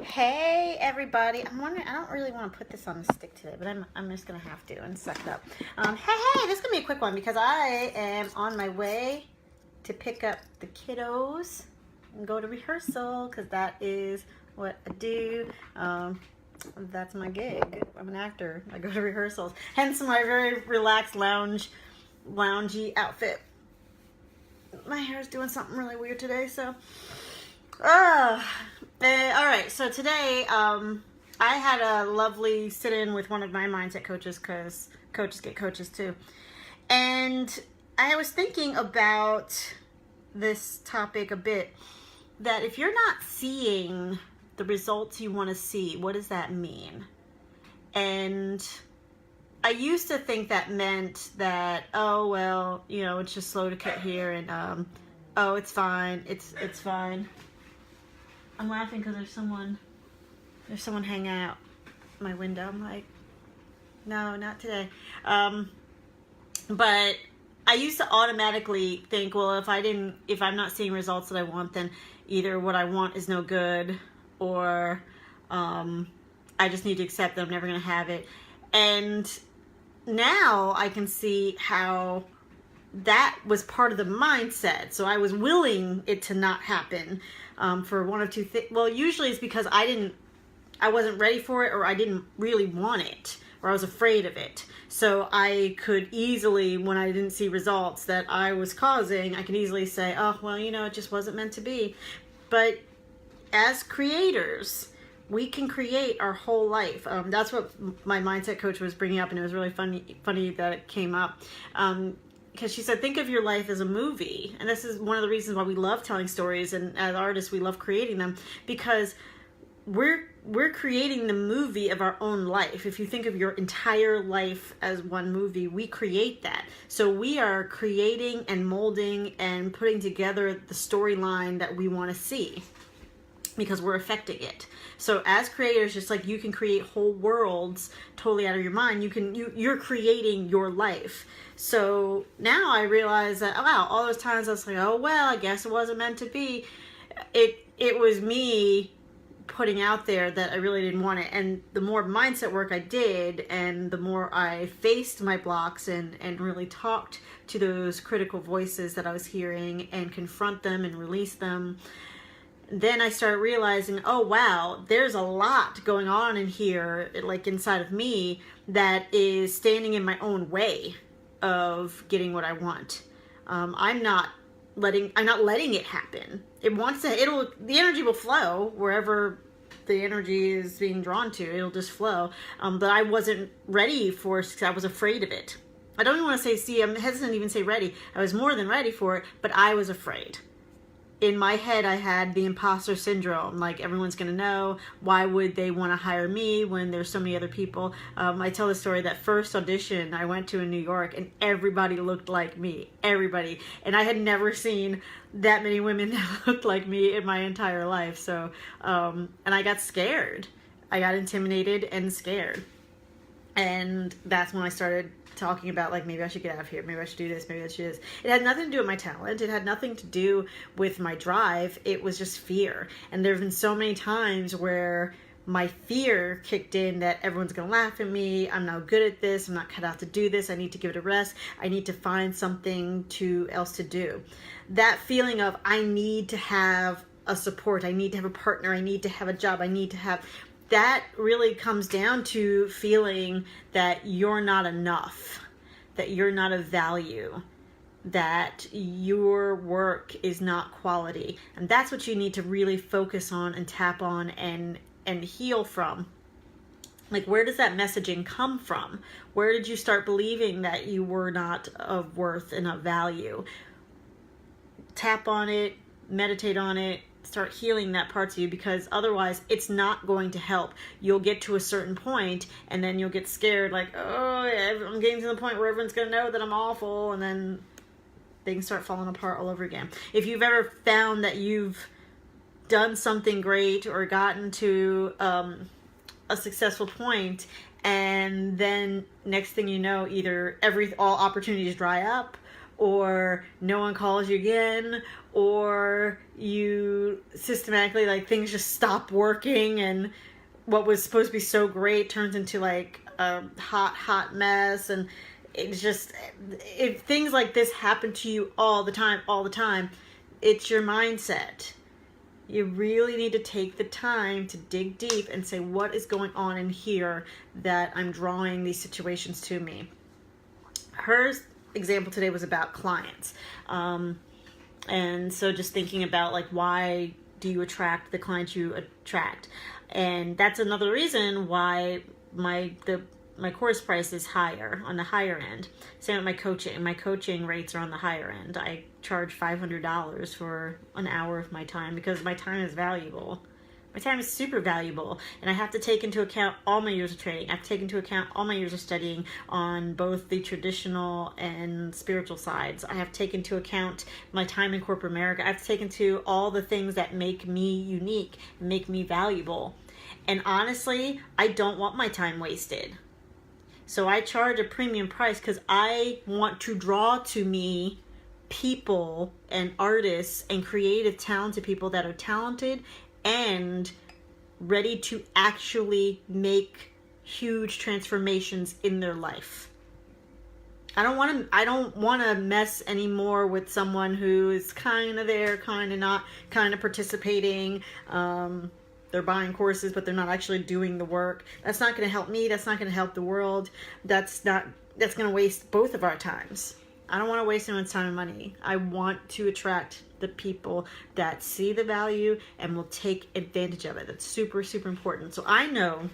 Hey everybody! I'm wondering. I don't really want to put this on the stick today, but I'm just gonna have to and suck it up. Hey, this is gonna be a quick one because I am on my way to pick up the kiddos and go to rehearsal because that is what I do. That's my gig. I'm an actor. I go to rehearsals. Hence my very relaxed loungy outfit. My hair is doing something really weird today, so. All right, so today I had a lovely sit-in with one of my mindset coaches because coaches get coaches too. And I was thinking about this topic a bit, that if you're not seeing the results you want to see, what does that mean? And I used to think that meant that, oh, well, you know, it's just slow to get here and, oh, it's fine, it's fine. I'm laughing because there's someone hanging out my window. I'm like, no, not today. But I used to automatically think, well, if I'm not seeing results that I want, then either what I want is no good, or I just need to accept that I'm never going to have it. And now I can see how that was part of the mindset. So I was willing it to not happen for one of two things. Well, usually it's because I wasn't ready for it, or I didn't really want it, or I was afraid of it. So I could easily, when I didn't see results that I was causing, I could easily say, oh, well, you know, it just wasn't meant to be. But as creators, we can create our whole life. That's what my mindset coach was bringing up, and it was really funny that it came up. Because she said, think of your life as a movie. And this is one of the reasons why we love telling stories, and as artists we love creating them, because we're creating the movie of our own life. If you think of your entire life as one movie, we create that. So we are creating and molding and putting together the storyline that we want to see, because we're affecting it. So as creators, just like you can create whole worlds totally out of your mind, you're creating your life. So now I realize that, oh, wow, all those times I was like, oh, well, I guess it wasn't meant to be. It was me putting out there that I really didn't want it. And the more mindset work I did, and the more I faced my blocks and really talked to those critical voices that I was hearing and confront them and release them, then I started realizing, oh, wow, there's a lot going on in here, like inside of me, that is standing in my own way of getting what I want. I'm not letting it happen. The energy will flow wherever the energy is being drawn to. It'll just flow. But I wasn't ready for it because I was afraid of it. I don't even want to say, I'm hesitant to even say ready. I was more than ready for it, but I was afraid. In my head, I had the imposter syndrome. Like, everyone's going to know. Why would they want to hire me when there's so many other people? I tell the story that first audition I went to in New York, and everybody looked like me. Everybody. And I had never seen that many women that looked like me in my entire life. So, and I got scared. I got intimidated and scared. And that's when I started talking about, like, maybe I should get out of here, maybe I should do this, maybe I should do this. It had nothing to do with my talent. It had nothing to do with my drive. It was just fear. And there have been so many times where my fear kicked in that everyone's going to laugh at me. I'm not good at this. I'm not cut out to do this. I need to give it a rest. I need to find something else to do. That feeling of, I need to have a support. I need to have a partner. I need to have a job. That really comes down to feeling that you're not enough, that you're not of value, that your work is not quality. And that's what you need to really focus on and tap on and heal from. Like, where does that messaging come from? Where did you start believing that you were not of worth and of value? Tap on it, meditate on it, start healing that part of you, because otherwise it's not going to help. You'll get to a certain point and then you'll get scared, like, oh, yeah, I'm getting to the point where everyone's going to know that I'm awful, and then things start falling apart all over again. If you've ever found that you've done something great or gotten to a successful point, and then next thing you know, either all opportunities dry up, or no one calls you again, or you systematically, like, things just stop working and what was supposed to be so great turns into like a hot mess. And it's just, if things like this happen to you all the time, it's your mindset. You really need to take the time to dig deep and say, what is going on in here that I'm drawing these situations to me? Her example today was about clients. And so just thinking about, like, why do you attract the clients you attract? And that's another reason why my course price is higher, on the higher end. Same with my coaching. My coaching rates are on the higher end. I charge $500 for an hour of my time because my time is valuable. My time is super valuable, and I have to take into account all my years of training. I have to take into account all my years of studying on both the traditional and spiritual sides. I have to take into account my time in corporate America. I have to take into all the things that make me unique, make me valuable. And honestly, I don't want my time wasted. So I charge a premium price because I want to draw to me people and artists and creative, talented people that are talented and ready to actually make huge transformations in their life. I don't want to mess anymore with someone who is kind of there, kind of not, kind of participating. They're buying courses, but they're not actually doing the work. That's not going to help me. That's not going to help the world. That's going to waste both of our times. I don't want to waste anyone's time and money. I want to attract the people that see the value and will take advantage of it. That's super, super important. So I know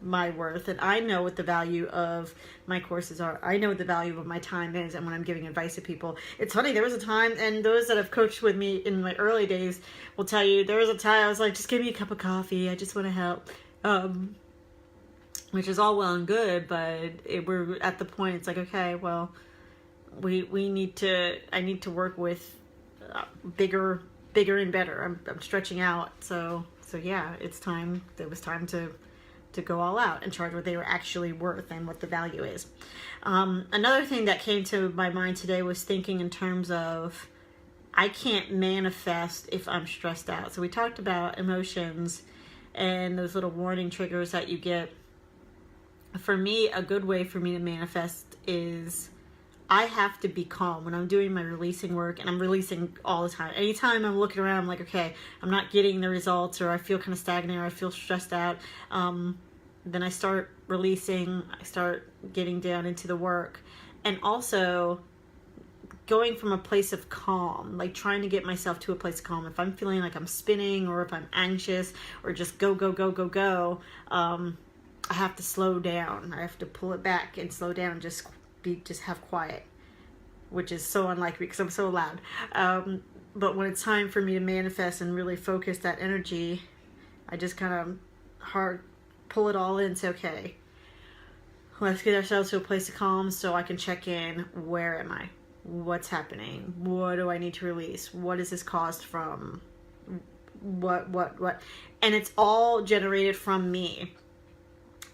my worth, and I know what the value of my courses are. I know what the value of my time is, and when I'm giving advice to people. It's funny, there was a time, and those that have coached with me in my early days will tell you, there was a time I was like, just give me a cup of coffee, I just want to help. Which is all well and good, but we're at the point, it's like, okay, well, I need to work with bigger and better. I'm stretching out, so yeah, it was time to go all out and charge what they were actually worth and what the value is. Another thing that came to my mind today was thinking in terms of, I can't manifest if I'm stressed out. So we talked about emotions and those little warning triggers that you get. For me, a good way for me to manifest is I have to be calm when I'm doing my releasing work, and I'm releasing all the time. Anytime I'm looking around, I'm like, okay, I'm not getting the results, or I feel kind of stagnant, or I feel stressed out. Then I start releasing, I start getting down into the work, and also going from a place of calm, like trying to get myself to a place of calm. If I'm feeling like I'm spinning, or if I'm anxious, or just go, I have to slow down. I have to pull it back and slow down, just have quiet, which is so unlike me because I'm so loud. But when it's time for me to manifest and really focus that energy, I just kind of pull it all in and say, okay, let's get ourselves to a place of calm so I can check in. Where am I? What's happening? What do I need to release? What is this caused from? What? And it's all generated from me.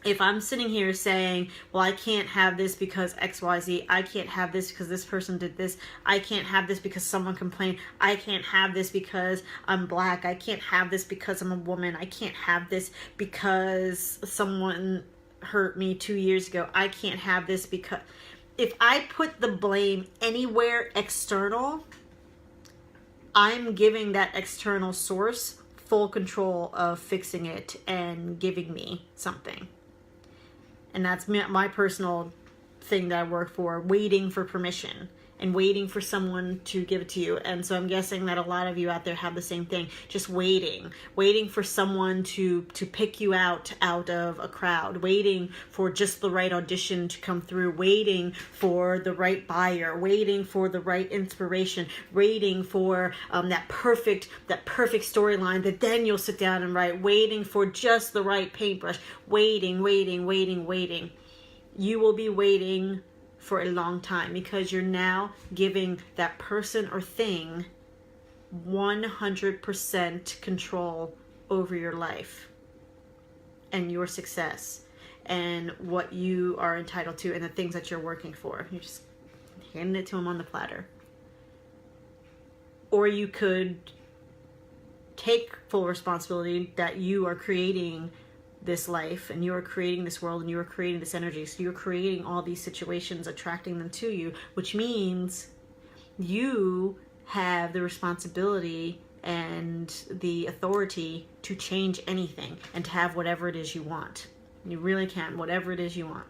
If I'm sitting here saying, well, I can't have this because XYZ, I can't have this because this person did this, I can't have this because someone complained, I can't have this because I'm black, I can't have this because I'm a woman, I can't have this because someone hurt me 2 years ago, I can't have this because... If I put the blame anywhere external, I'm giving that external source full control of fixing it and giving me something. And that's my personal thing that I work for, waiting for permission and waiting for someone to give it to you. And so I'm guessing that a lot of you out there have the same thing, just waiting for someone to pick you out of a crowd, waiting for just the right audition to come through, waiting for the right buyer, waiting for the right inspiration, waiting for that perfect storyline that then you'll sit down and write, waiting for just the right paintbrush, waiting. You will be waiting for a long time because you're now giving that person or thing 100% control over your life and your success and what you are entitled to and the things that you're working for. You're just handing it to them on the platter. or you could take full responsibility that you are creating this life and you are creating this world and you are creating this energy. So you're creating all these situations, attracting them to you, which means you have the responsibility and the authority to change anything and to have whatever it is you want. You really can, whatever it is you want.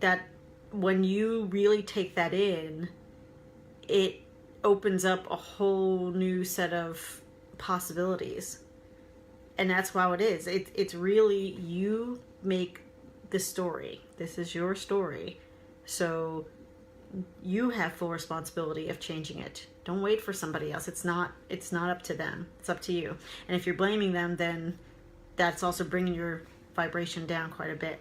That when you really take that in, it opens up a whole new set of possibilities. And that's how it is. It's really, you make the story. This is your story. So you have full responsibility of changing it. Don't wait for somebody else. It's not up to them. It's up to you. And if you're blaming them, then that's also bringing your vibration down quite a bit.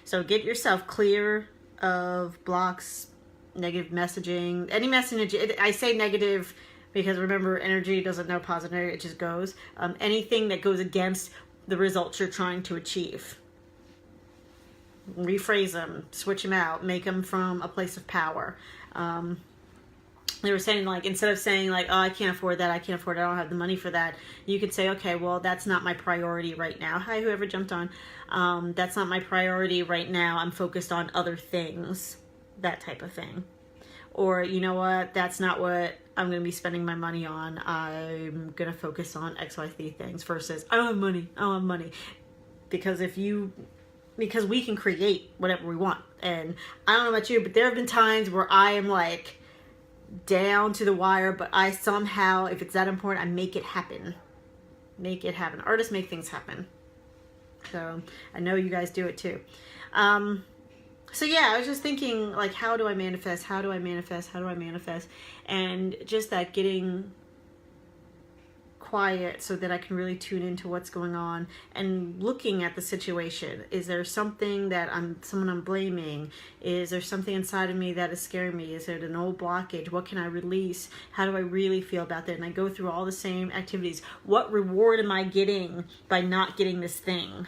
So get yourself clear of blocks, negative messaging, any message. I say negative because remember, energy doesn't know positive, it just goes. Anything that goes against the results you're trying to achieve. Rephrase them, switch them out, make them from a place of power. They were saying, like, instead of saying, like, oh, I can't afford that, I can't afford it, I don't have the money for that, you could say, okay, well, that's not my priority right now. Hi, whoever jumped on. That's not my priority right now. I'm focused on other things. That type of thing. Or, you know what, that's not what I'm going to be spending my money on. I'm going to focus on XYZ things versus, I don't have money. Because because we can create whatever we want. And I don't know about you, but there have been times where I am like down to the wire, but I somehow, if it's that important, I make it happen. Make it happen. Artists make things happen. So I know you guys do it too. So yeah, I was just thinking, like, how do I manifest? How do I manifest? How do I manifest? And just that getting quiet so that I can really tune into what's going on and looking at the situation. Is there something that someone I'm blaming? Is there something inside of me that is scaring me? Is it an old blockage? What can I release? How do I really feel about that? And I go through all the same activities. What reward am I getting by not getting this thing?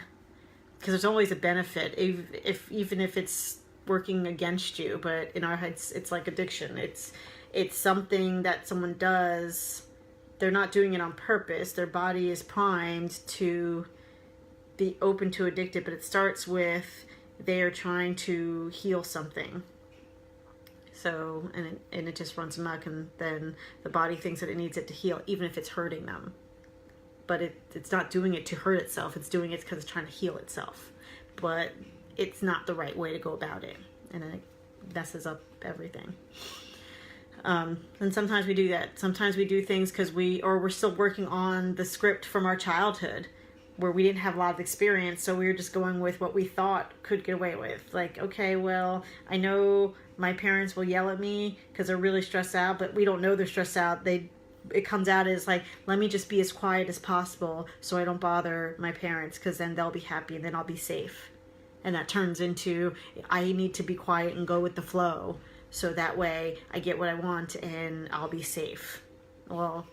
Because there's always a benefit, even if it's working against you. But in our heads, it's like addiction. It's something that someone does. They're not doing it on purpose. Their body is primed to be open to addicted, but it starts with they are trying to heal something. So, and it just runs amok, and then the body thinks that it needs it to heal, even if it's hurting them. But it's not doing it to hurt itself. It's doing it because it's trying to heal itself. But it's not the right way to go about it. And it messes up everything. And sometimes we do that. Sometimes we do things because we're still working on the script from our childhood where we didn't have a lot of experience. So we were just going with what we thought could get away with. Like, okay, well, I know my parents will yell at me because they're really stressed out, but we don't know they're stressed out. It comes out as like, let me just be as quiet as possible so I don't bother my parents, because then they'll be happy and then I'll be safe. And that turns into, I need to be quiet and go with the flow so that way I get what I want and I'll be safe. Well,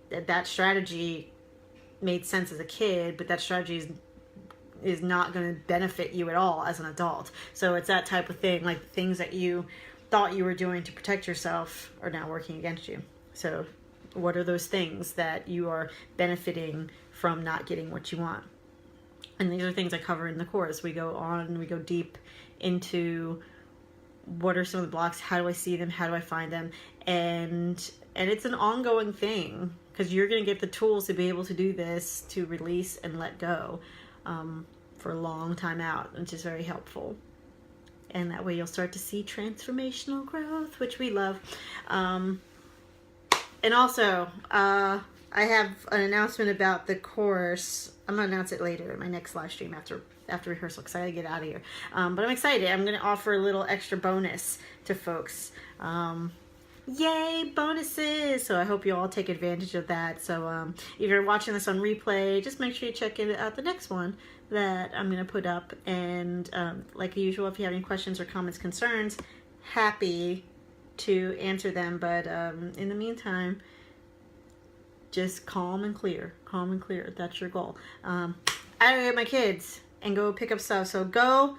that strategy made sense as a kid, but that strategy is not going to benefit you at all as an adult. So it's that type of thing, like things that you thought you were doing to protect yourself are now working against you. So what are those things that you are benefiting from not getting what you want? And these are things I cover in the course. We go deep into what are some of the blocks, how do I see them, how do I find them, and it's an ongoing thing, because you're going to get the tools to be able to do this, to release and let go for a long time out, which is very helpful. And that way you'll start to see transformational growth, which we love. And also, I have an announcement about the course. I'm going to announce it later in my next live stream after rehearsal, because I got to get out of here. But I'm excited. I'm going to offer a little extra bonus to folks. Yay, bonuses! So I hope you all take advantage of that. So if you're watching this on replay, just make sure you check out the next one that I'm going to put up. And like usual, if you have any questions or comments, concerns, happy to answer them. But in the meantime, just calm and clear. That's your goal. I gotta get my kids and go pick up stuff. So go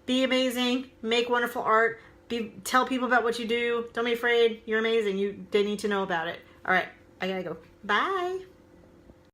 be amazing, make wonderful art. Tell people about what you do. Don't be afraid. You're amazing. They need to know about it. All right, I gotta go. Bye.